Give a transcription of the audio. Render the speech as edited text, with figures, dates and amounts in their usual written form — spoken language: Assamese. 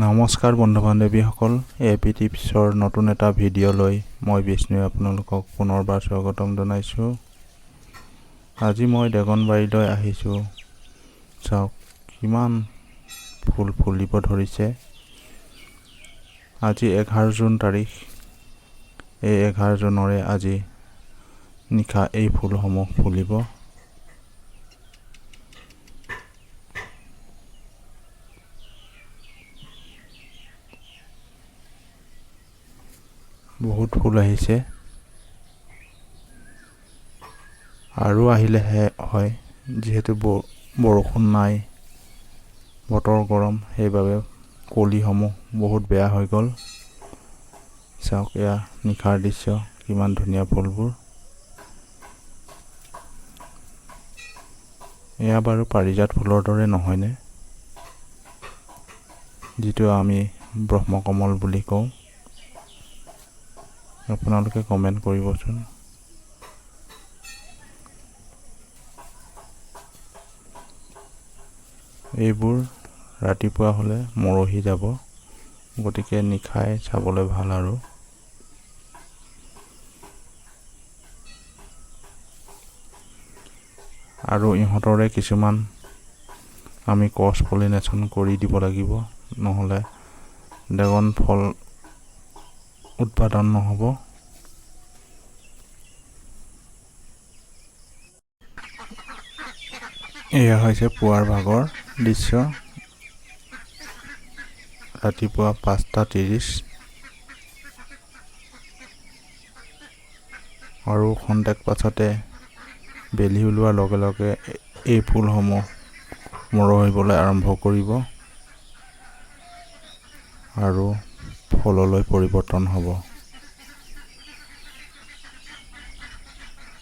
নমস্কাৰ বন্ধু বান্ধৱীসকল, এপি টিপছৰ নতুন এটা ভিডিঅ'লৈ মই বিষ্ণুৱে আপোনালোকক পুনৰবাৰ স্বাগতম জনাইছোঁ। আজি মই দেগনবাৰীলৈ আহিছোঁ। চাওক কিমান ফুল ফুলিব ধৰিছে। আজি 11 জুন তাৰিখ। এই 11 জুনৰে আজি নিশা এই ফুলসমূহ ফুলিব। বহুত ফুল আহিছে আৰু আহিলেহে হয়, যিহেতু বৰষুণ নাই, বতৰ গৰম, সেইবাবে কলিসমূহ বহুত বেয়া হৈ গ'ল। চাওক এয়া নিশাৰ দৃশ্য, কিমান ধুনীয়া ফুলবোৰ। এয়া বাৰু পাৰিজাত ফুলৰ দৰে নহয়নে, যিটো আমি ব্ৰহ্মকমল বুলি কওঁ। আপোনালোকে কমেণ্ট কৰিবচোন। এইবোৰ ৰাতিপুৱা হ'লে মৰহি যাব, গতিকে নিশাই চাবলৈ ভাল। আৰু ইহঁতৰে কিছুমান আমি ক্ৰছ পলিনেশ্যন কৰি দিব লাগিব, নহ'লে ড্ৰেগন ফল উৎপাদন নহ'ব। এয়া হৈছে পুৱাৰ ভাগৰ দৃশ্য। ৰাতিপুৱা 5:30 আৰু খন্তেক পাছতে বেলি ওলোৱাৰ লগে লগে এই ফুলসমূহ মৰহিবলৈ আৰম্ভ কৰিব আৰু ফললৈ পৰিৱৰ্তন হ'ব।